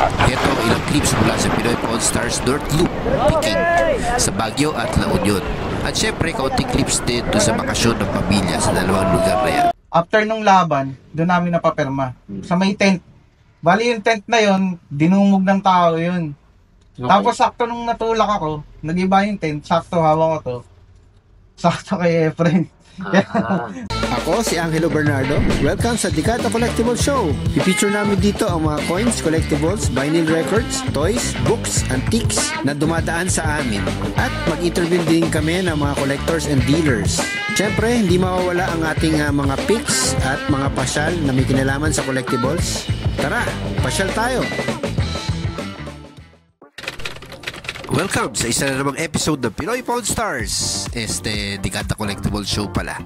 Ito ang ilang clips mula sa Pinoy Pawn Stars North Loop, Peking, sa Baguio at La Union. At syempre, kaunting clips din doon sa bakasyon ng pamilya sa dalawang lugar na yan. After nung laban, doon namin napapirma. Sa may tent. Bali yung tent na yon, dinumog ng tao yun. Okay. Tapos sakto nung natulak ako, nag-iba yung tent, sakto hawak ko to. Sakto kay Efren. Ako si Angelo Bernardo. Welcome sa Dekada Collectible Show. I-feature namin dito ang mga coins, collectibles, vinyl records, toys, books, antiques na dumadaan sa amin. At mag-interview din kami ng mga collectors and dealers. Siyempre, hindi mawawala ang ating mga pics at mga pasyal na may kinalaman sa collectibles. Tara, pasyal tayo! Welcome sa isa na namang episode ng Pinoy Pawn Stars. Dekada Collectible Show pala.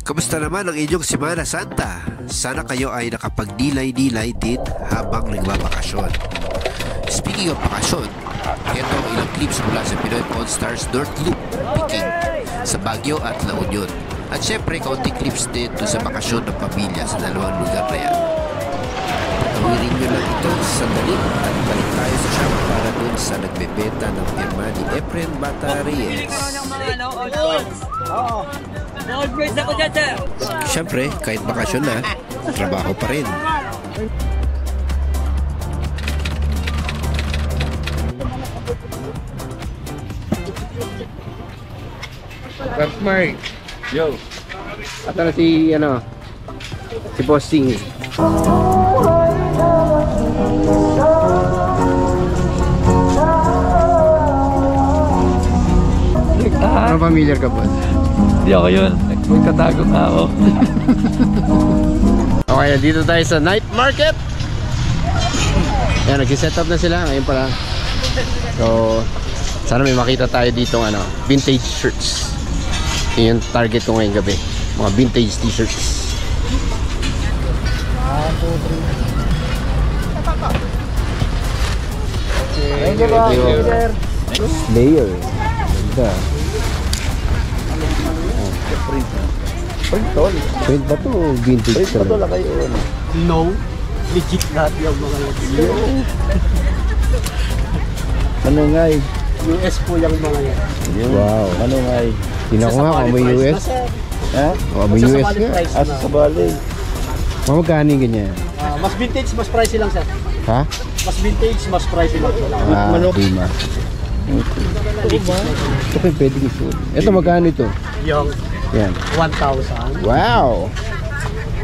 Kamusta naman ang inyong Semana Santa? Sana kayo ay nakapagdilay-dilay din habang nagbabakasyon. Speaking of bakasyon, ito ang ilang clips mula sa Pinoy Pawn Stars North Loop, Peking, sa Baguio at La Union. At syempre, kaunting clips din doon sa bakasyon ng pamilya sa dalawang lugar na yan. Tawirin nyo lang ito sandali at balik tayo sa shop para dun sa nagbebenta ng firma ni Efren Bata Reyes. Siyempre, kahit bakasyon na, trabaho pa rin. Mark. Yo. At na si Bossing. Ano familiar ka ba? Hindi ako yun. Magtatago nga ako. Okay, dito tayo sa night market. Ayan, nag-set up na sila. Ngayon pala. So, sana may makita tayo dito vintage shirts. Yun yung target ko ngayong gabi. Mga vintage t-shirts. Layer. Ganda. Print ba to? Vintage print ba to lang kayo? No, legit lahat yung mga yun. Ano nga eh? US po yung mga yan. Wow, ano nga eh? Tingnan ko nga kung may US. Ha? O may US nga. Asa sa bali. Magkano yung ganyan? Mas vintage, mas pricey lang sir. Ha? Mas vintage, mas pricey lang. Prima. Ito kayo pwede isuot. Ito magkano ito? Yung yan. 1,000. Wow!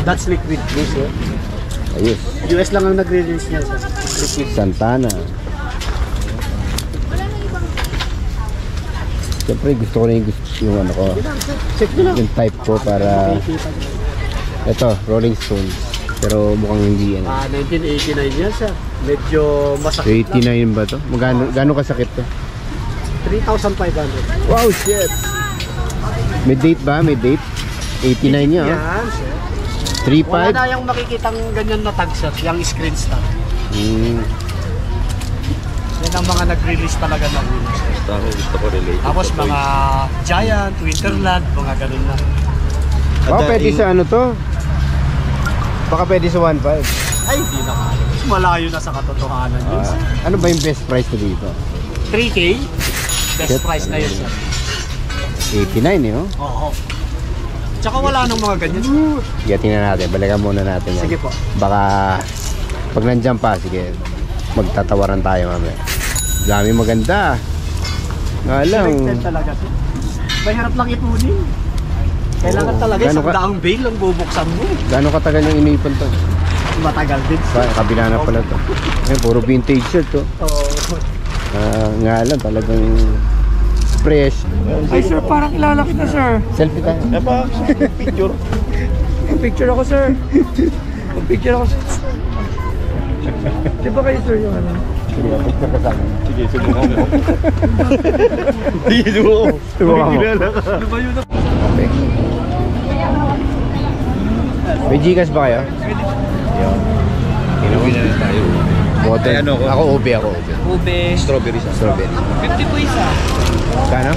That's liquid blue sir. Ayos. US lang ang nagre-release niya sir. Liquid. Santana. Siyempre gusto ko na yung ano ko. Check nyo lang. Yung type ko para ito, Rolling Stones. Pero mukhang hindi yan. 1989 yan sir. Medyo masakit 89 ba to? Gano'ng kasakit to? 3,500. Wow, shit! May date ba? May date? 89 niya, yan sir. 3.5? Wala na yung makikitang ganyan na tag sir. Yung screen star. Yan ang mga nag-release talaga ng una sir. Gusto ko relate. Tapos mga Giant, Winterland, mga ganun na. Baka pwede sa ano to? Baka pwede sa 1.5. Ay, hindi na kaya. Malayo na sa katotohanan yun sir. Ano ba yung best price to dito? 3K? Best Shit. price na yun sir. 89 eh, oh. Oo. Tsaka wala nang mga ganyan. Sige, tingnan natin. Balikan muna natin yan. Sige po. Baka pag nandiyan pa, sige, magtatawaran tayo mamaya. Dami maganda. Nga lang. Selected talaga sir. Mahirap lang ipunin. Kailangan talaga Gano'n isang daang bail ang bubuksan mo. Gano'ng katagal yung iniipon to? Matagal din sir. Kabila na pala to. Ayun, puro vintage shirt to. Oo. Nga lang, talagang fresh. Ay sir, parang kilala kita sir. Selfie tayo. Picture. Picture ako sir. Picture ako sir. Di ba kayo sir yung ano? Sige, picture ka sa akin. Sige, subukan mo. Sige, subukan mo. Subukan mo. Ano ba yun? Okay. May Gcash ba kayo? Yun. Inuwi na lang tayo. Water. Ay, ano ako? Ako ube ako. Ube. Strawberry sa. Strawberry. 50 po isa. Kano?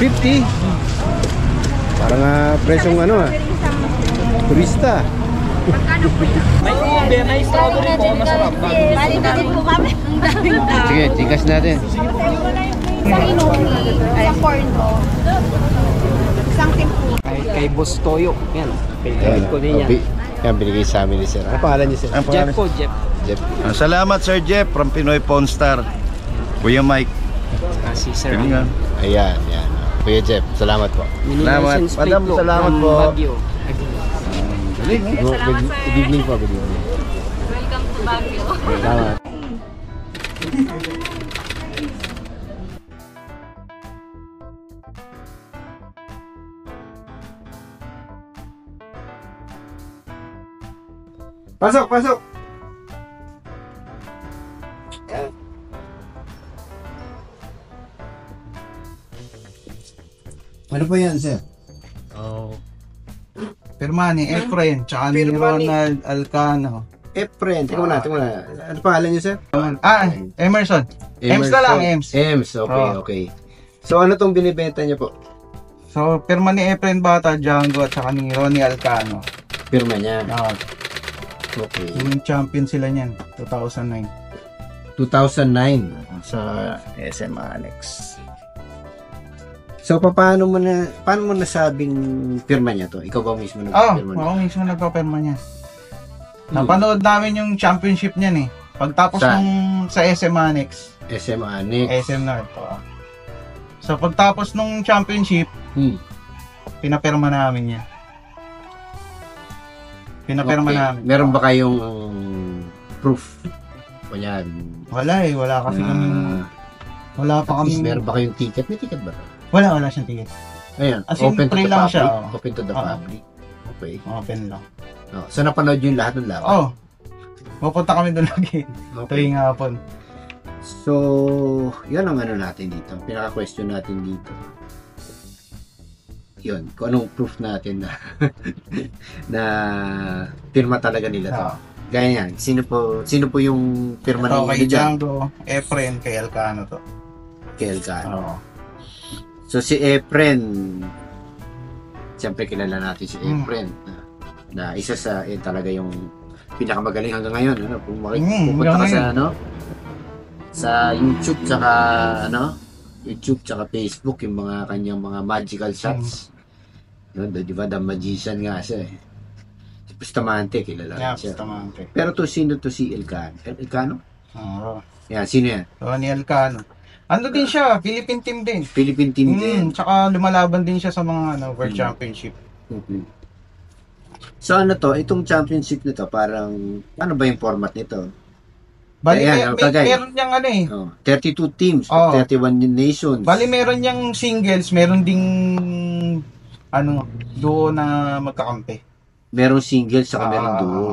50. Parang presyong turista. May ube, may strawberry po, masarap. Bali na din po kami. Ang daming tao. Sige, Gcash natin. Sa Inoni, sa corn po. Isang timpo. Kay Boss Toyo. Yan. Favorite ko din yan. Yan, binigay sa amin ni Sir. Ano pangalan niyo, Sir? Jeff po, Jeff. Jeff. Salamat Sir Jeff from Pinoy Pawn Star. Kuya Mike. Si Sir. Tingnan. Ayan, yan. Kuya Jeff, salamat po. Salamat. Madam, salamat po. Baguio. Good evening po, good evening. Welcome to Baguio. Salamat. Pasok, pasok! Ano po yan, Sir? Pirma ni Efren, tsaka ni Pirma ni- Ronald Alcano. Efren. Tingnan mo na, tingnan mo na. Ano pangalan niyo, Sir? Emerson. Ems na lang, Ems. Ems, okay, Oh. okay. So, ano tong binibenta niyo po? So, pirma ni Efren Bata, Django, at saka ni Ronnie Alcano. Pirma niya. Okay. Yung champion sila niyan, 2009. 2009. Sa SM Annex. So, paano mo nasabing pirma niya to? Ikaw ba mismo nagpirma niya? Ako mismo nagpapirma niya. Napanood namin yung championship niyan eh. Pagtapos Saan? nung sa SM Annex, SM Annex. SM North. So, pagtapos nung championship, pinapirma namin yan. Pinapirma Okay. namin. Meron ba kayong proof? Wala. Wala eh, wala kasi kami. Wala pa kami. Meron ba kayong ticket? May ticket ba to? Wala siyang ticket. Ayan. As in, Open to free the lang public. siya, oh. Open to the Oo. public. Okay. Open lang. Oh, so, napanood yun lahat ng laban? Oh, pupunta kami doon lagi. Okay. Tuwing hapon. So, yan ang ano natin dito. Pinaka-question natin dito. Yun, kung anong proof natin na na pirma talaga nila to. Ah. Gaya yan, sino po yung pirma Ito kay nila dyan? Django, Efren, kay Alcano to. Kay Elcano. Oo. So si Efren, siyempre kilala natin si Efren na isa sa talaga yung pinakamagaling hanggang ngayon, ano? Kung pupunta ka hanggang sa ano sa YouTube tsaka YouTube tsaka Facebook, yung mga kanyang mga magical shots. Yun, di ba, the magician nga siya eh. Si Bustamante, kilala Yeah, siya. Bustamante. Pero sino to si Elcano? Elcano? Oo. Yan, sino yan? Ronnie Alcano. Ano din siya, Philippine team din. Philippine team din. Tsaka lumalaban din siya sa mga World Championship. Mhm. So ano to, itong championship nito, parang, ano ba yung format nito? Bali, Ayan, kagaya. meron niyang ano eh. 32 teams, Oh. 31 nations. Bali, meron niyang singles, meron ding duo na magkakampi. Merong single, saka Ah. merong duo.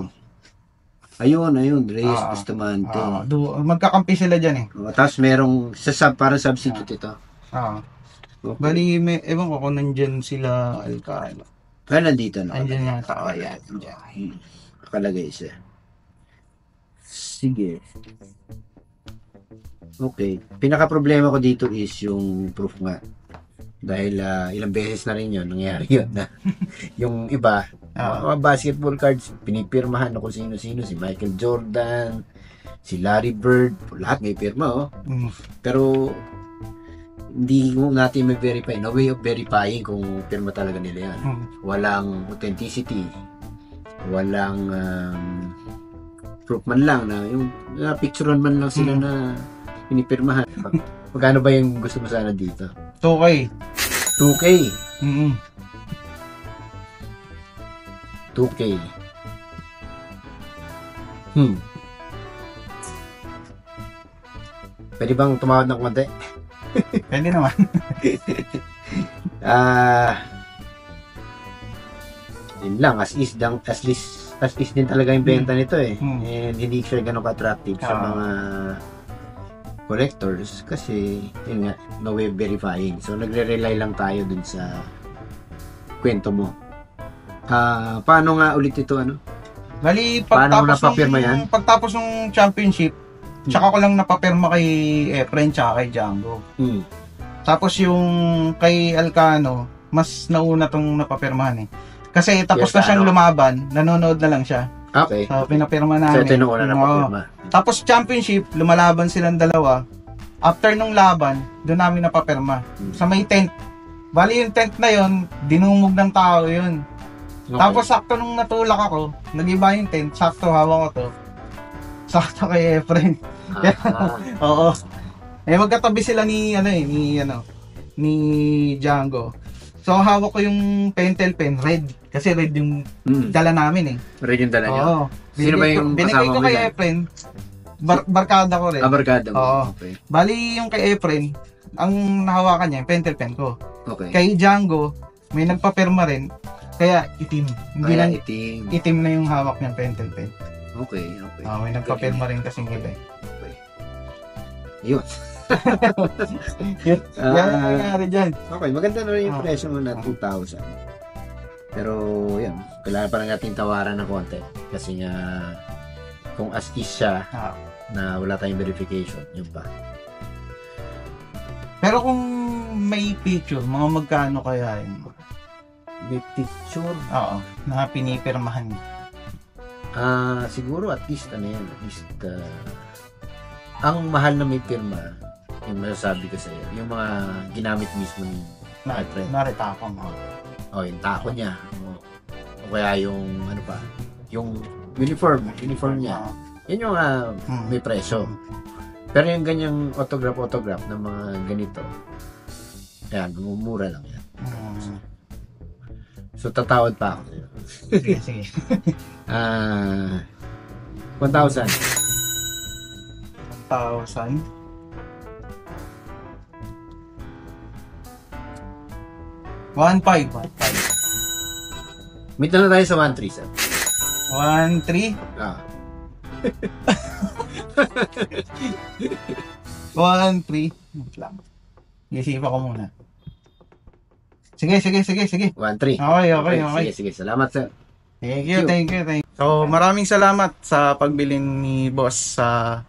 Ayun, Reyes, Bustamante. Duo, magkakampi sila dyan eh. Tapos merong, parang substitute ito. Okay. Bali, ewan ko kung nandyan sila Alcano. Kaya nandito na. Nandyan nga tao, yan. Nakalagay siya. Sige. Okay. Pinaka-problema ko dito is yung proof nga. Dahil ilang beses na rin yun, nangyari yun na yung iba, mga basketball cards, pinipirmahan na kung sino-sino, si Michael Jordan, si Larry Bird, lahat may pirma, oh. Pero, hindi mo natin may verify, no way of verifying kung pirma talaga nila yan. Walang authenticity, walang proof man lang na yung picturean man lang sila na pinipirmahan. Magkano ba yung gusto mo sana dito? 2K. 2K. 2K. Pwede bang tumawad ng konti? Pwede naman. Yun lang, as is din talaga yung benta nito eh. And hindi siya ganun ka-attractive sa mga collectors kasi yun nga, no way verifying. So nagre-rely lang tayo dun sa kwento mo. Paano nga ulit ito Bali, Paano mo napapirma yan? Pagtapos ng championship, tsaka ko lang napapirma kay Efren tsaka kay Django. Tapos yung kay Alcano, mas nauna tong napapirmahan eh. Kasi tapos na Yes, siyang ano? lumaban, nanonood na lang siya. Okay. So, pinapirma So, namin. ito yung una na Oo. papirma. Tapos championship, lumalaban silang dalawa. After nung laban, doon namin napapirma. Sa may tent. Bali yung tent na yon, dinumog ng tao yun. Okay. Tapos sakto nung natulak ako, nag-iba yung tent, sakto hawak ko to. Sakto kay Efren. Oo. Magkatabi sila ni ni Django. So hawak ko yung pentel pen, red. Kasi red yung dala namin eh. Red yung dala niyo? Oo. Sino ba yung binigay kasama ko mo kay dyan? Efren. Barkada ko rin. Barkada mo? Oo. Okay. Bali yung kay Efren, ang nahawakan niya, yung pentel pen ko. Okay. Kay Django, may nagpapirma rin. Kaya itim. Hindi Kaya lang itim. itim na yung hawak niyang pentel pen. Okay. May nagpapirma rin kasing iba. Okay. Yun. Yan ang nangyari dyan. Okay, maganda na rin yung Ah. presyo mo na 2,000. Pero, yan, kailangan pa lang natin tawaran ng konti. Kasi nga, kung as is siya, Ah. na wala tayong verification, yun pa. Pero kung may picture, mga magkano kaya yun? May picture? Oo, na pinipirmahan niya. Siguro at least, ang mahal na may pirma, yung masasabi ko sa iyo, yung mga ginamit mismo ni Efren. Narita ako mo. Yung tako niya. O kaya yung, yung uniform niya. Yun yung may presyo. Pero yung ganyang autograph ng mga ganito, yan, mumura lang yan. So, tatawad pa ako. Sige. 1,000. 1,000. 1,500. Meet na tayo sa 1,300, sir. 1,300. 1,300. Wait lang. Isipan ko muna. Sige. 1,300. Okay. Sige. Salamat, sir. Thank you. So, maraming salamat sa pagbili ni boss sa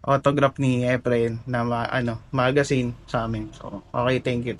autograph ni Efren na magazine sa amin. So, okay, thank you.